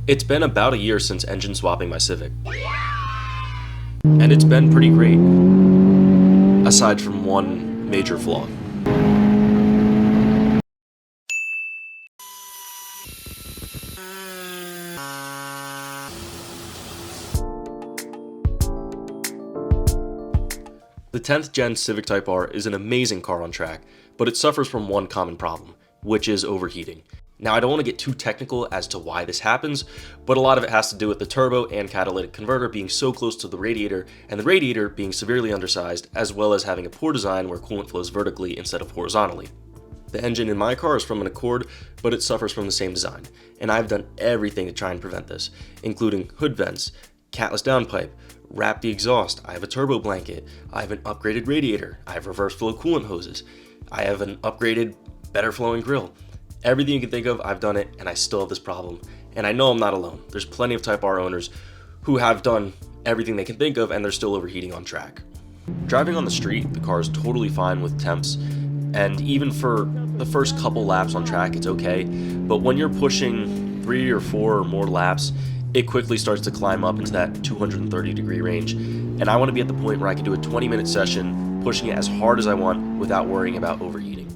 It's been about a year since engine swapping my Civic, and it's been pretty great, aside from one major flaw. The 10th gen Civic Type R is an amazing car on track, but it suffers from one common problem, which is overheating. Now, I don't want to get too technical as to why this happens, but a lot of it has to do with the turbo and catalytic converter being so close to the radiator, and the radiator being severely undersized, as well as having a poor design where coolant flows vertically instead of horizontally. The engine in my car is from an Accord, but it suffers from the same design, and I've done everything to try and prevent this, including hood vents, catless downpipe, wrap the exhaust, I have a turbo blanket, I have an upgraded radiator, I have reverse flow coolant hoses, I have an upgraded, better flowing grill. Everything you can think of, I've done it, and I still have this problem. And I know I'm not alone. There's plenty of Type R owners who have done everything they can think of, and they're still overheating on track. Driving on the street, the car is totally fine with temps, and even for the first couple laps on track, it's okay. But when you're pushing 3 or 4 or more laps, it quickly starts to climb up into that 230-degree range. And I want to be at the point where I can do a 20-minute session, pushing it as hard as I want without worrying about overheating.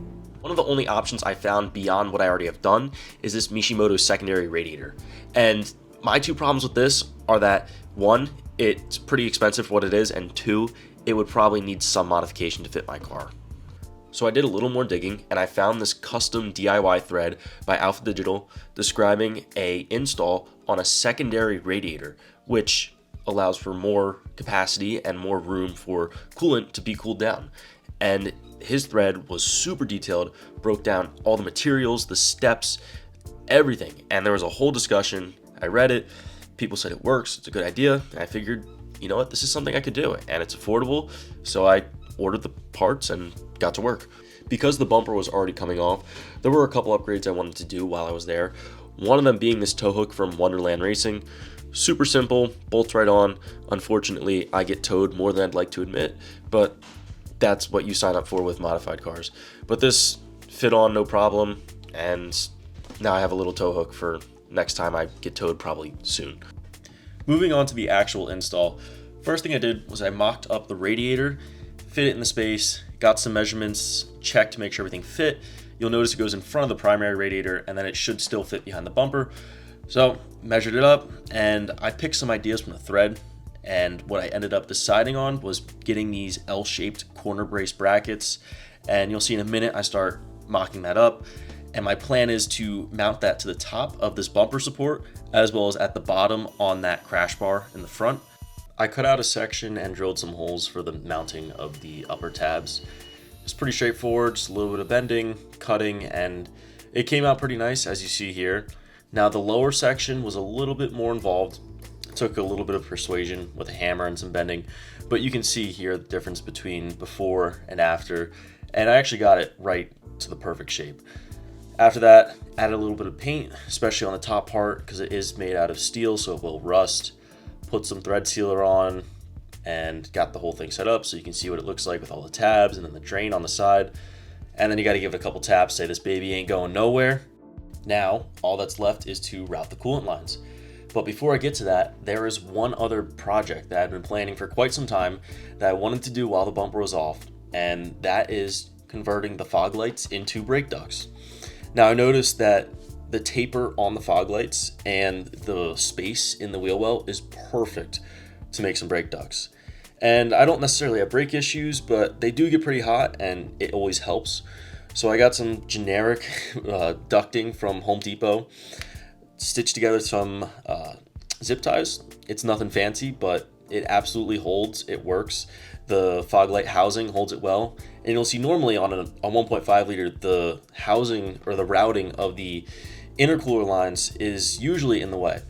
One of the only options I found beyond what I already have done is this Mishimoto secondary radiator. And my two problems with this are that, one, it's pretty expensive for what it is, and two, it would probably need some modification to fit my car. So I did a little more digging, and I found this custom DIY thread by Alpha Digital describing a install on a secondary radiator, which allows for more capacity and more room for coolant to be cooled down. And his thread was super detailed, broke down all the materials, the steps, everything. And there was a whole discussion. I read it. People said it works. It's a good idea. And I figured, you know what, this is something I could do. And it's affordable. So I ordered the parts and got to work. Because the bumper was already coming off, there were a couple upgrades I wanted to do while I was there. One of them being this tow hook from Wonderland Racing. Super simple, bolts right on. Unfortunately, I get towed more than I'd like to admit, but that's what you sign up for with modified cars. But this fit on no problem, and now I have a little tow hook for next time I get towed, probably soon. Moving on to the actual install, first thing I did was I mocked up the radiator, fit it in the space, got some measurements, checked to make sure everything fit. You'll notice it goes in front of the primary radiator, and then it should still fit behind the bumper. So measured it up, and I picked some ideas from the thread. And what I ended up deciding on was getting these L-shaped corner brace brackets. And you'll see in a minute I start mocking that up. And my plan is to mount that to the top of this bumper support, as well as at the bottom on that crash bar in the front. I cut out a section and drilled some holes for the mounting of the upper tabs. It's pretty straightforward, just a little bit of bending, cutting, and it came out pretty nice, as you see here. Now the lower section was a little bit more involved. It took a little bit of persuasion with a hammer and some bending, but you can see here the difference between before and after, and I actually got it right to the perfect shape. After that, added a little bit of paint, especially on the top part, because it is made out of steel, so it will rust. Put some thread sealer on, and got the whole thing set up so you can see what it looks like with all the tabs and then the drain on the side. And then you got to give it a couple taps, say this baby ain't going nowhere. Now, all that's left is to route the coolant lines. But before I get to that, there is one other project that I've been planning for quite some time that I wanted to do while the bumper was off, and that is converting the fog lights into brake ducts. Now I noticed that the taper on the fog lights and the space in the wheel well is perfect to make some brake ducts. And I don't necessarily have brake issues, but they do get pretty hot and it always helps. So I got some generic ducting from Home Depot, stitched together some zip ties. It's nothing fancy, but it absolutely holds. It works. The fog light housing holds it well. And you'll see normally on a 1.5 liter, the housing or the routing of the intercooler lines is usually in the way.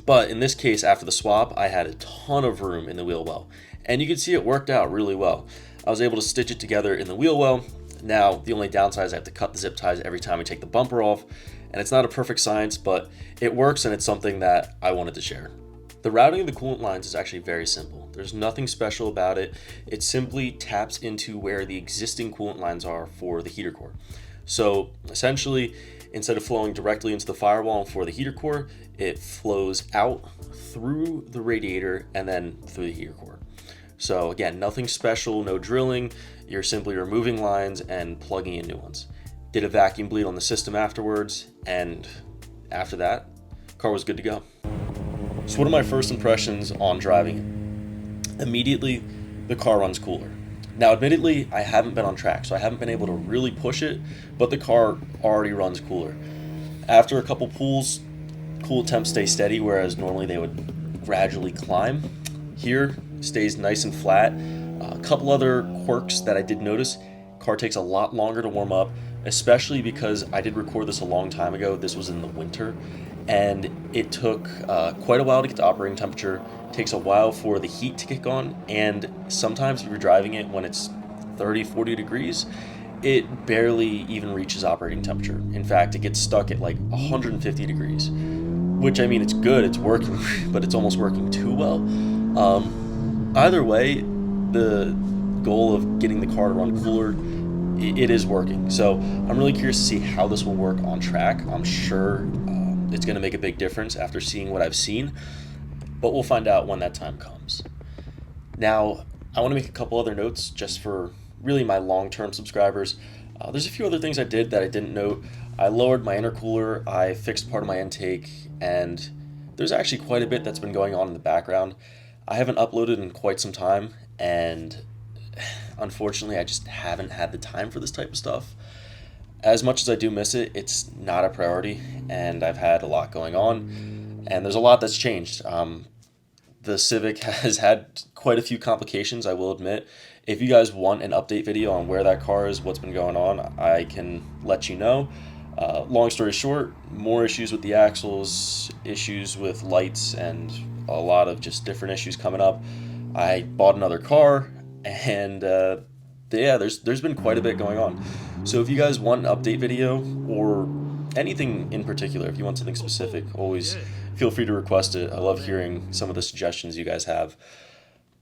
But in this case, after the swap, I had a ton of room in the wheel well. And you can see it worked out really well. I was able to stitch it together in the wheel well. Now, the only downside is I have to cut the zip ties every time I take the bumper off. And it's not a perfect science, but it works, and it's something that I wanted to share. The routing of the coolant lines is actually very simple. There's nothing special about it. It simply taps into where the existing coolant lines are for the heater core. So essentially, Instead of flowing directly into the firewall and for the heater core, it flows out through the radiator and then through the heater core. So again, nothing special, no drilling. You're simply removing lines and plugging in new ones. Did a vacuum bleed on the system afterwards, and after that, car was good to go. So what are my first impressions on driving it? Immediately, the car runs cooler. Now, admittedly, I haven't been on track, so I haven't been able to really push it, but the car already runs cooler. After a couple pulls, cool temps stay steady, whereas normally they would gradually climb. Here, stays nice and flat. A couple other quirks that I did notice: car takes a lot longer to warm up, especially because I did record this a long time ago. This was in the winter, and it took quite a while to get to operating temperature. It takes a while for the heat to kick on, and sometimes if you're driving it when it's 30, 40 degrees, it barely even reaches operating temperature. In fact, it gets stuck at like 150 degrees, which, I mean, it's good, it's working, but it's almost working too well. Either way, the goal of getting the car to run cooler, it is working. So I'm really curious to see how this will work on track. I'm sure it's going to make a big difference after seeing what I've seen, but we'll find out when that time comes. Now, I want to make a couple other notes just for really my long-term subscribers. There's a few other things I did that I didn't note. I lowered my intercooler, I fixed part of my intake, and there's actually quite a bit that's been going on in the background. I haven't uploaded in quite some time, and unfortunately I just haven't had the time for this type of stuff. As much as I do miss it, it's not a priority, and I've had a lot going on, and there's a lot that's changed. The Civic has had quite a few complications, I will admit. If you guys want an update video on where that car is, what's been going on, I can let you know. Long story short, more issues with the axles, issues with lights, and a lot of just different issues coming up. I bought another car, and yeah, there's been quite a bit going on. So if you guys want an update video or anything in particular, if you want something specific, always feel free to request it. I love hearing some of the suggestions you guys have.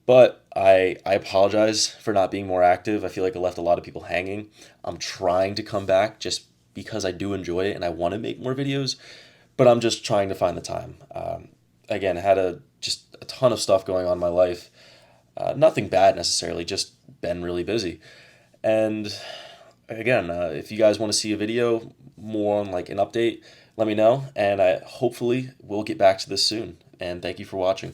But I apologize for not being more active. I feel like I left a lot of people hanging. I'm trying to come back just because I do enjoy it and I want to make more videos, but I'm just trying to find the time. Again, I had just a ton of stuff going on in my life. Nothing bad necessarily, just been really busy. And again, if you guys want to see a video more on like an update, let me know, and I hopefully will get back to this soon. And thank you for watching.